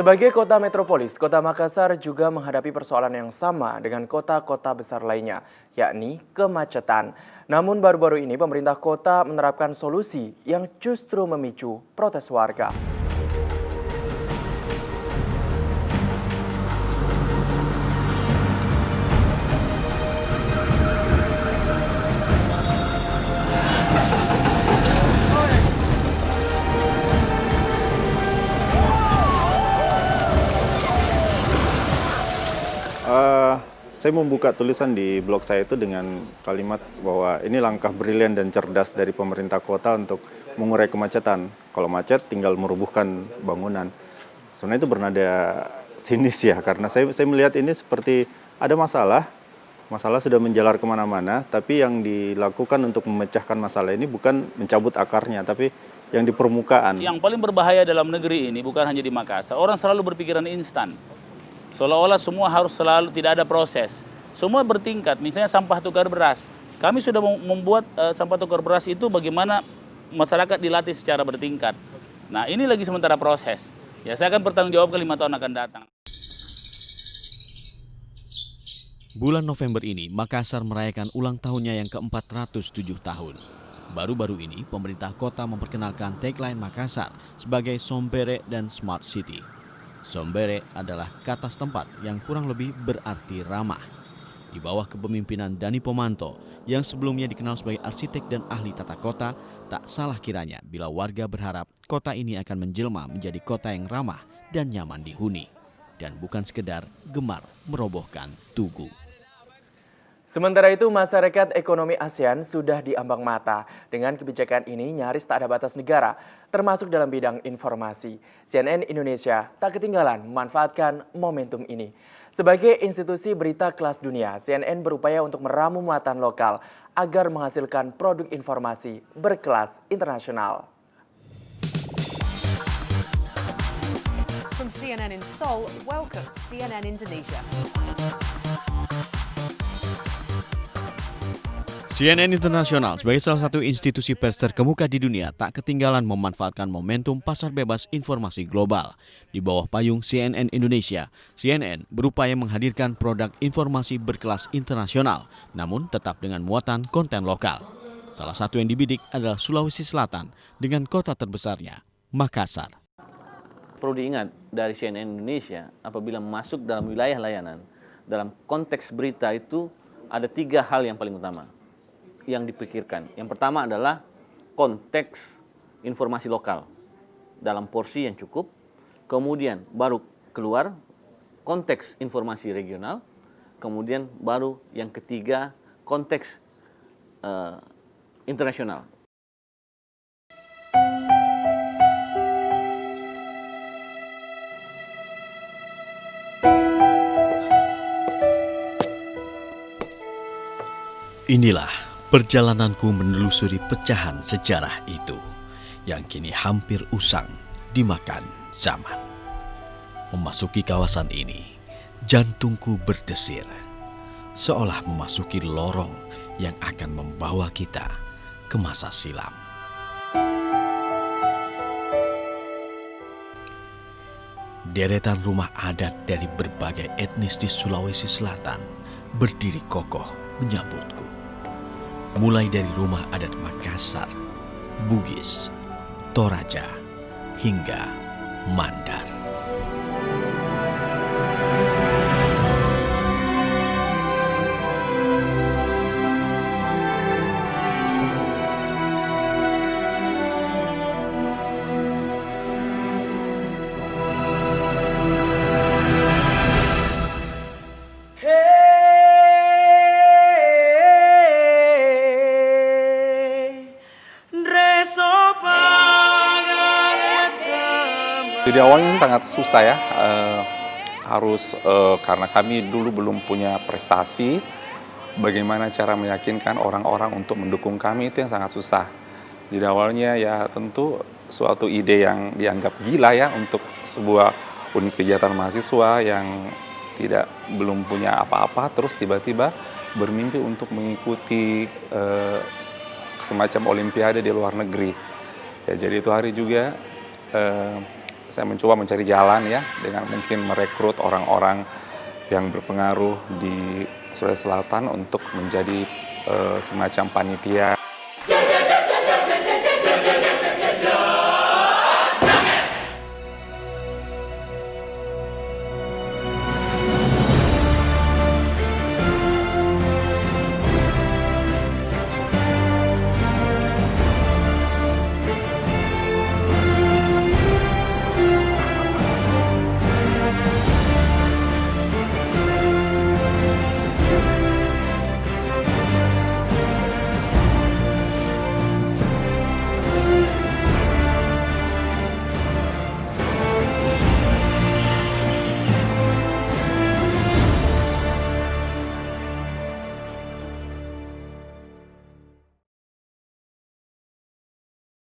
Sebagai kota metropolis, Kota Makassar juga menghadapi persoalan yang sama dengan kota-kota besar lainnya, yakni kemacetan. Namun baru-baru ini pemerintah kota menerapkan solusi yang justru memicu protes warga. Saya membuka tulisan di blog saya itu dengan kalimat bahwa ini langkah brilian dan cerdas dari pemerintah kota untuk mengurai kemacetan. Kalau macet tinggal merubuhkan bangunan. Sebenarnya itu bernada sinis ya, karena saya melihat ini seperti ada masalah sudah menjalar kemana-mana, tapi yang dilakukan untuk memecahkan masalah ini bukan mencabut akarnya, tapi yang di permukaan. Yang paling berbahaya dalam negeri ini bukan hanya di Makassar, orang selalu berpikiran instan. Seolah-olah semua harus selalu tidak ada proses. Semua bertingkat, misalnya sampah tukar beras. Kami sudah membuat sampah tukar beras itu bagaimana masyarakat dilatih secara bertingkat. Nah ini lagi sementara proses. Ya saya akan bertanggung jawab ke 5 tahun akan datang. Bulan November ini, Makassar merayakan ulang tahunnya yang ke-407 tahun. Baru-baru ini, pemerintah kota memperkenalkan tagline Makassar sebagai Sombere dan Smart City. Sombere adalah kata setempat yang kurang lebih berarti ramah. Di bawah kepemimpinan Dani Pomanto, yang sebelumnya dikenal sebagai arsitek dan ahli tata kota, tak salah kiranya bila warga berharap kota ini akan menjelma menjadi kota yang ramah dan nyaman dihuni. Dan bukan sekedar gemar merobohkan tugu. Sementara itu, masyarakat ekonomi ASEAN sudah diambang mata. Dengan kebijakan ini nyaris tak ada batas negara, termasuk dalam bidang informasi. CNN Indonesia tak ketinggalan memanfaatkan momentum ini. Sebagai institusi berita kelas dunia, CNN berupaya untuk meramu muatan lokal agar menghasilkan produk informasi berkelas internasional. From CNN in Seoul, welcome CNN Indonesia. CNN Internasional sebagai salah satu institusi pers terkemuka di dunia tak ketinggalan memanfaatkan momentum pasar bebas informasi global. Di bawah payung CNN Indonesia, CNN berupaya menghadirkan produk informasi berkelas internasional, namun tetap dengan muatan konten lokal. Salah satu yang dibidik adalah Sulawesi Selatan dengan kota terbesarnya, Makassar. Perlu diingat dari CNN Indonesia, apabila masuk dalam wilayah layanan, dalam konteks berita itu ada 3 hal yang paling utama yang dipikirkan. Yang pertama adalah konteks informasi lokal dalam porsi yang cukup, kemudian baru keluar konteks informasi regional, kemudian baru yang ketiga konteks internasional. Inilah perjalananku menelusuri pecahan sejarah itu yang kini hampir usang dimakan zaman. Memasuki kawasan ini, jantungku berdesir, seolah memasuki lorong yang akan membawa kita ke masa silam. Deretan rumah adat dari berbagai etnis di Sulawesi Selatan berdiri kokoh menyambutku. Mulai dari rumah adat Makassar, Bugis, Toraja, hingga Mandar. Jadi awalnya sangat susah ya, karena kami dulu belum punya prestasi, bagaimana cara meyakinkan orang-orang untuk mendukung kami itu yang sangat susah. Jadi awalnya ya tentu suatu ide yang dianggap gila ya untuk sebuah unit kegiatan mahasiswa yang belum punya apa-apa, terus tiba-tiba bermimpi untuk mengikuti semacam olimpiade di luar negeri. Ya, jadi itu hari juga saya mencoba mencari jalan ya dengan mungkin merekrut orang-orang yang berpengaruh di Sulawesi Selatan untuk menjadi semacam panitia.